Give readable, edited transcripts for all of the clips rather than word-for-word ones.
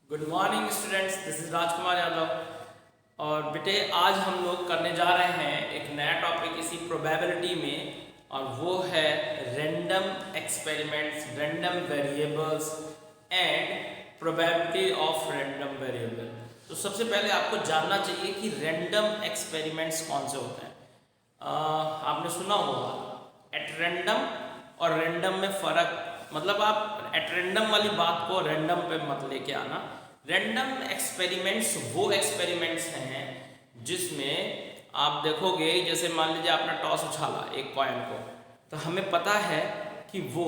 Good morning students, this is Rajkumar Yadav. और बेटे आज हम लोग करने जा रहे हैं एक नया टॉपिक इसी प्रोबेबिलिटी में, और वो है random experiments, random variables and probability of random variable. तो सबसे पहले आपको जानना चाहिए कि रैंडम एक्सपेरिमेंट्स कौन से होते हैं। आपने सुना होगा एट रैंडम और रैंडम में फ़र्क, मतलब आप एट रैंडम वाली बात को रैंडम पे मत लेके आना। रैंडम एक्सपेरिमेंट्स वो एक्सपेरिमेंट्स हैं जिसमें आप देखोगे, जैसे मान लीजिए आपने टॉस उछाला एक कॉइन को, तो हमें पता है कि वो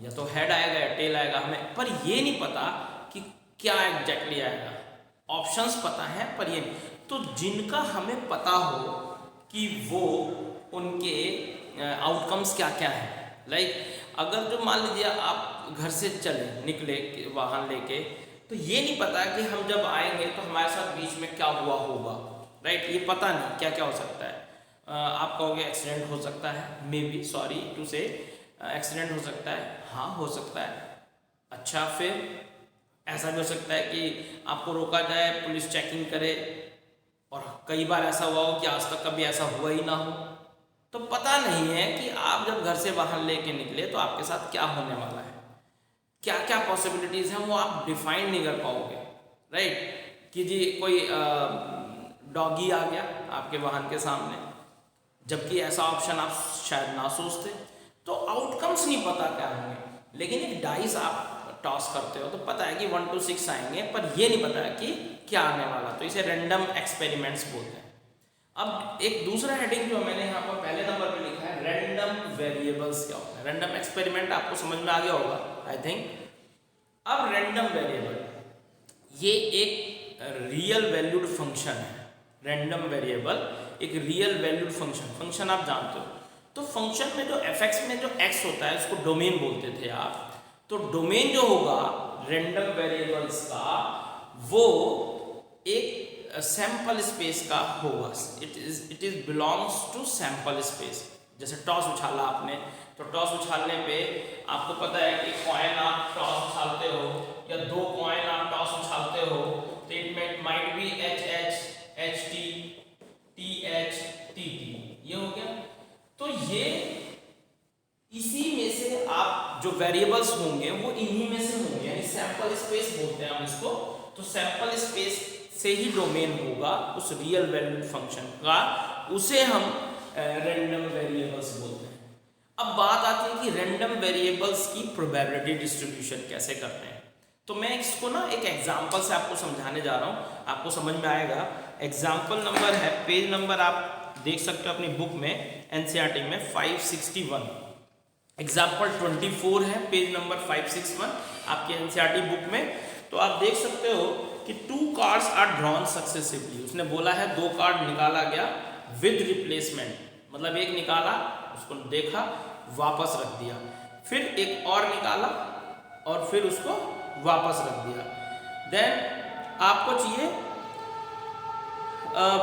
या तो हेड आएगा या टेल आएगा, हमें पर ये नहीं पता कि क्या एग्जैक्टली आएगा। ऑप्शंस पता है पर ये नहीं। तो जिनका हमें पता हो कि वो उनके आउटकम्स क्या क्या हैं, लाइक अगर जो मान लीजिए आप घर से चले निकले वाहन लेके, तो ये नहीं पता कि हम जब आएंगे तो हमारे साथ बीच में क्या हुआ होगा, राइट। ये पता नहीं क्या क्या हो सकता है। आप कहोगे एक्सीडेंट हो सकता है, मे बी, सॉरी टू से, एक्सीडेंट हो सकता है, हाँ हो सकता है। अच्छा, फिर ऐसा भी हो सकता है कि आपको रोका जाए, पुलिस चेकिंग करे, और कई बार ऐसा हुआ हो कि आज तक कभी ऐसा हुआ ही ना हो। तो पता नहीं है कि आप जब घर से वाहन लेके निकले तो आपके साथ क्या होने वाला है, क्या क्या पॉसिबिलिटीज़ हैं वो आप डिफाइन नहीं कर पाओगे, राइट। कि जी कोई डॉगी आ गया आपके वाहन के सामने, जबकि ऐसा ऑप्शन आप शायद ना सोचते, तो आउटकम्स नहीं पता क्या होंगे। लेकिन एक डाइस आप टॉस करते हो तो पता है कि 1 to 6 आएंगे, पर ये नहीं पता है कि क्या आने वाला, तो इसे रैंडम एक्सपेरिमेंट्स बोलते हैं। अब एक दूसरा हेडिंग जो मैंने यहाँ पर पहले नंबर पे लिखा है, रैंडम वेरिएबल्स क्या होता है। रैंडम एक्सपेरिमेंट आपको समझ में आ गया होगा आई थिंक। अब रैंडम वेरिएबल ये एक रियल वैल्यूड फंक्शन है। रैंडम वेरिएबल एक रियल वैल्यूड फंक्शन आप जानते हो। तो फंक्शन में जो एफ में जो एक्स होता है उसको डोमेन बोलते थे आप। तो डोमेन जो होगा रैंडम वेरिएबल्स का, वो एक सैंपल स्पेस का होगा। It is belongs to sample space. जैसे टॉस उछाला आपने, तो टॉस उछालने पे आपको पता है कि कॉइन आप टॉस उछालते हो या 2 कॉइन आप टॉस उछालते हो, तो it might be H H H T T H T T, ये हो गया। तो ये इसी में से आप जो वेरिएबल्स होंगे वो इन्हीं में से होंगे, यानी सैंपल स्पेस बोलते हैं हम इसको। तो सैंपल स्पेस से ही डोमेन होगा उस रियल वैल्यूड फंक्शन का, उसे हम रैंडम वेरिएबल्स बोलते हैं। अब बात आती है कि रैंडम वेरिएबल्स की प्रोबेबिलिटी डिस्ट्रीब्यूशन कैसे करते हैं। तो मैं इसको ना एक एग्जांपल से आपको समझाने जा रहा हूँ, आपको समझ में आएगा। एग्जांपल नंबर है, पेज नंबर आप देख सकते हो अपनी बुक में, एनसीईआरटी में 561। एग्जाम्पल 24 है, पेज नंबर 561 आपके एनसीईआरटी बुक में। तो आप देख सकते हो कि 2 कार्ड्स आर ड्रॉन सक्सेसिवली। उसने बोला है 2 कार्ड निकाला गया विद रिप्लेसमेंट, मतलब एक निकाला, उसको देखा, वापस रख दिया, फिर एक और निकाला और फिर उसको वापस रख दिया। देन आपको चाहिए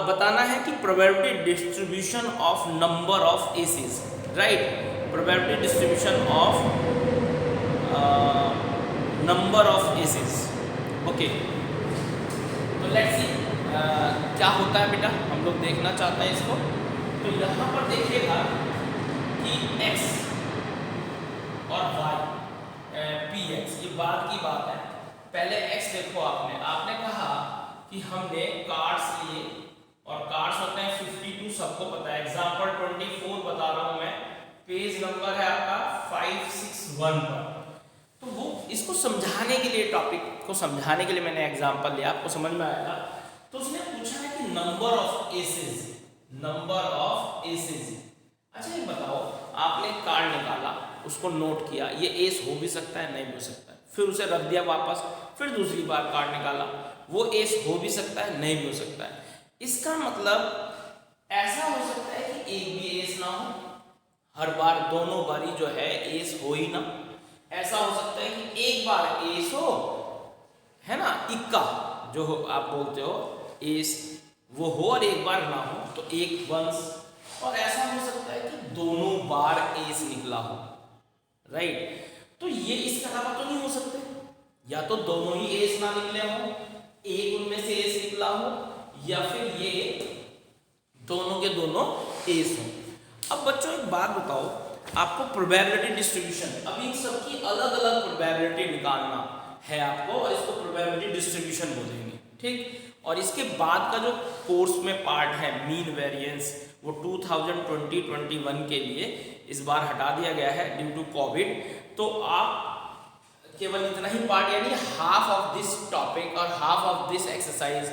बताना है कि probability distribution of number of aces, right. Probability distribution of number of aces, okay. तो लेट्स सी क्या होता है बेटा, हम लोग देखना चाहते हैं इसको। तो यहाँ पर देखिएगा कि x और y पी एक्स, ये बाद की बात है। पहले x देखो, आपने कहा कि हमने कार्ड्स लिए, और कार्ड्स होते हैं 52, सबको पता है। एग्जाम्पल 24 बता रहा हूँ मैं, पेज नंबर है आपका 561 पर। तो वो इसको समझाने के लिए, टॉपिक को समझाने के लिए मैंने एग्जाम्पल लिया, आपको समझ में आएगा। तो उसने पूछा है कि number of aces, number of aces. अच्छा ये बताओ, आपने कार्ड निकाला, उसको नोट किया, ये एस हो भी सकता है नहीं भी हो सकता है, फिर उसे रख दिया वापस, फिर दूसरी बार कार्ड निकाला, वो एस हो भी सकता है नहीं भी हो सकता है। इसका मतलब ऐसा हो सकता है कि एक भी एस ना हो, हर बार दोनों बारी जो है एस हो ही ना। ऐसा हो सकता है कि एक बार एस हो, है ना, इक्का जो हो आप बोलते हो, एस वो हो और एक बार ना हो, तो एक वंस। और ऐसा हो सकता है कि दोनों बार एस निकला हो, राइट। तो ये इसके अलावा तो नहीं हो सकते, या तो दोनों ही एस ना निकले हो, एक उनमें से एस निकला हो, या फिर ये दोनों के दोनों एस हो। अब बच्चों एक बात बताओ, आपको प्रोबेबिलिटी डिस्ट्रीब्यूशन, अब इन सबकी अलग अलग प्रोबेबिलिटी निकालना है आपको, और इसको प्रोबेबिलिटी डिस्ट्रीब्यूशन बोलेंगे, ठीक। और इसके बाद का जो कोर्स में पार्ट है मीन वेरिएंस, वो 2020-21 के लिए इस बार हटा दिया गया है ड्यू टू कोविड। तो आप केवल इतना ही पार्ट, यानी हाफ ऑफ दिस टॉपिक और half of this exercise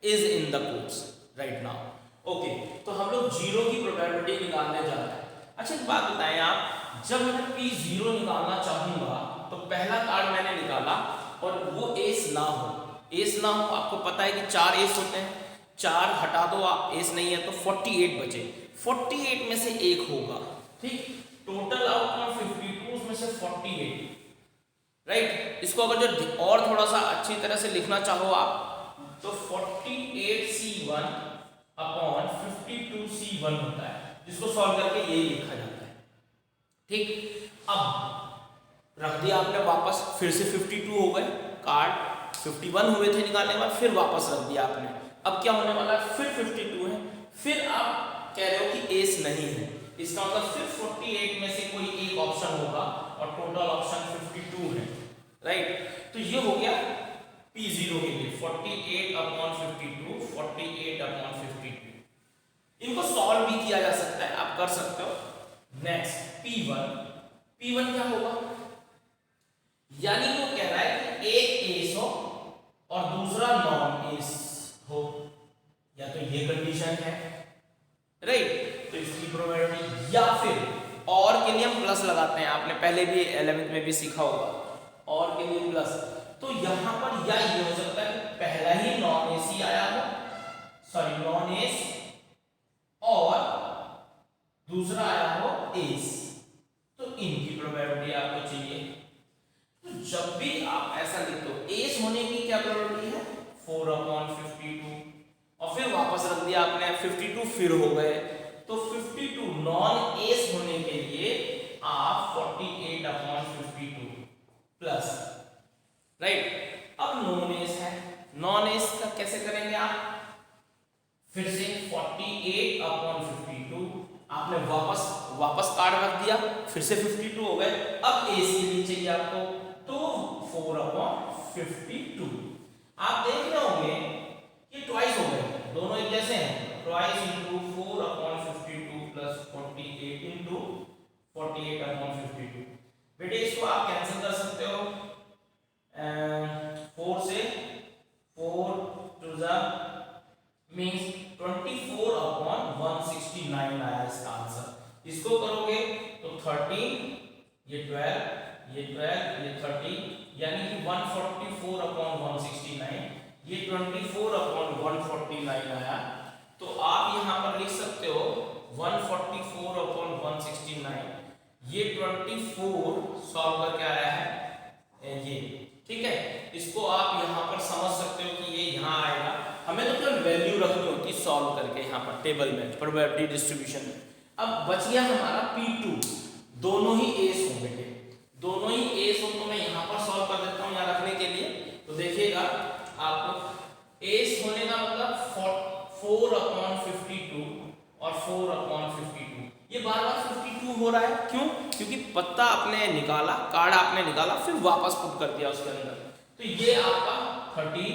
is in the course right now. Okay, तो हम लोग जीरो की प्रोबेबिलिटी निकालने जा रहे हैं। अच्छा एक बात बताएं आप, जब मैं P0 निकालना चाहूंगा तो पहला कार्ड मैंने निकाला और वो एस ना हो, एस ना हो, आपको पता है कि 4 एस होते हैं, 4 हटा दो आप, एस नहीं है तो 48 बचे, 48 में से एक होगा, ठीक। टोटल आउटकम 52 में से 48, राइट। इसको अगर जो और थोड़ा सा अच्छी तरह से लिखना चाहो आप तो 48C1 अपॉन 52C1 होता है, जिसको सॉल्व करके यही लिखा जाता है, ठीक। अब रख दिया आपने वापस, फिर से 52 हो गए, कार्ड 51 हुए थे निकालने के बाद, फिर वापस रख दिया आपने। अब क्या होने वाला है, फिर 52 है, फिर आप कह रहे हो कि एस नहीं है, इसका मतलब फिर 48 में से कोई एक ऑप्शन होगा और टोटल ऑप्शन 52 है, राइट। तो ये हो गया P0 के लिए 48 अपॉन 52, 48 अपॉन 52। इनको सॉल्व भी किया जा सकता है, आप कर सकते हो। नेक्स्ट P1, P1 क्या होगा, यानी वो कह रहा है कि एक एस हो और दूसरा नॉन एस हो, या तो ये कंडीशन है, राइट। तो इसकी प्रोबेबिलिटी, या फिर और के लिए हम प्लस लगाते हैं, आपने पहले भी 11th में भी सीखा होगा, और के लिए प्लस। तो यहां पर या ये हो सकता है पहला ही नॉन एसी आया हो, सॉरी नॉन एस, और दूसरा आया हो एस, तो इनकी प्रोबेबिलिटी आपको चाहिए। तो जब भी आप ऐसा लिखते हो, एस होने की क्या प्रोबेबिलिटी है 4 अपॉन 52, और फिर वापस रख दिया आपने 52 फिर हो गए, तो 52 नॉन एस होने के लिए आप 48 अपॉन 52 प्लस, राइट। अब नॉन एस है, नॉन एस का कैसे करेंगे आप, फिर से 48 अपॉन 52, आपने वापस कार्ड रख दिया, फिर से 52 हो गए, अब एस के लिए चाहिए आपको, तो 4 अपॉन 52। आप देख रहे होंगे ये ट्वाइस हो गए, दोनों एक जैसे हैं, twice into 4 upon 52 plus 48 into 48 upon 52। बेटे इसको आप कैंसिल कर सकते हो, 4 से 4 टू द मींस 24 अपॉन 169 आया इसका आंसर। इसको करोगे तो 13, ये 12, ये 12, ये 13, यानी कि 144 अपॉन 169, ये 24 अपॉन 149 आया। तो आप यहां पर लिख सकते हो 144 अपॉन 169, ये 24 सॉल्व करके आया है ये, ठीक है। इसको आप यहां पर समझ सकते हो कि ये यहां आएगा, हमें तो केवल वैल्यू रखनी होती है सॉल्व करके यहां पर टेबल में प्रोबेबिलिटी डिस्ट्रीब्यूशन में। अब बच गया हमारा P2, दोनों ही एस हो बेटे, दोनों ही एस हो, तो मैं यहां पर सॉल्व कर देता हूं यहां रखने के लिए। तो देखिएगा आप एस होने का मतलब 4 अपॉन 52 और 4 अपॉन 52, ये बार बार 52 हो रहा है, क्यों, क्योंकि पत्ता आपने निकाला, कार्ड आपने निकाला, फिर वापस पुट कर दिया उसके अंदर, तो ये आपका 30,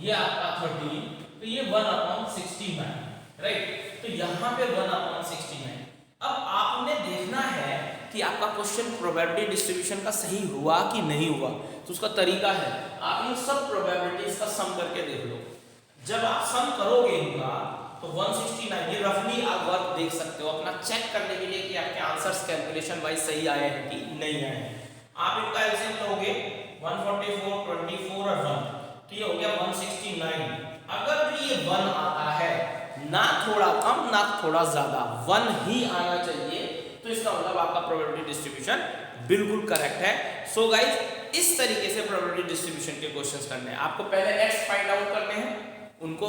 ये आपका 30, तो ये 1 अपॉन 69, राइट। तो यहाँ पे 1 अपॉन 69। अब आपने देखना है कि आपका क्वेश्चन प्रोबेबिलिटी डिस्ट्रीब्यूशन का सही हुआ कि नहीं हुआ, तो उसका तरीका है आप इन सब प्रोबेबिलिटीज का सम करके देख लो। जब आप सम करोगे इनका तो 169, ये रफली आप वर्क देख सकते हो अपना चेक करने के लिए कि आपके आंसर्स कैलकुलेशन वाइज सही आए हैं कि नहीं आए हैं। आप इनका एलसीएम लोगे 144, 24 और 1, तो ये हो गया 169। अगर भी ये 1 आता है, ना थोड़ा कम ना थोड़ा ज्यादा, 1 ही आना चाहिए, तो इसका मतलब आपका प्रोबेबिलिटी डिस्ट्रीब्यूशन बिल्कुल करेक्ट है। सो गाइज, इस तरीके से प्रोबेबिलिटी डिस्ट्रीब्यूशन के क्वेश्चंस करने हैं। आपको पहले एक्स फाइंड आउट करने हैं, उनको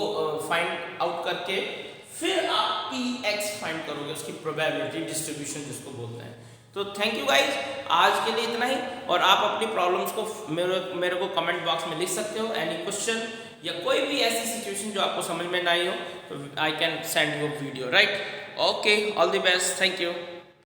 फाइंड आउट करके फिर आप px फाइंड करोगे, उसकी प्रोबेबिलिटी डिस्ट्रीब्यूशन जिसको बोलते हैं। तो थैंक यू गाइज, आज के लिए इतना ही। और आप अपनी प्रॉब्लम्स को मेरे को कमेंट बॉक्स में लिख सकते हो। एनी क्वेश्चन या कोई भी ऐसी सिचुएशन जो आपको समझ में ना आई हो, तो I can send you video, right? Okay, all the best, thank you.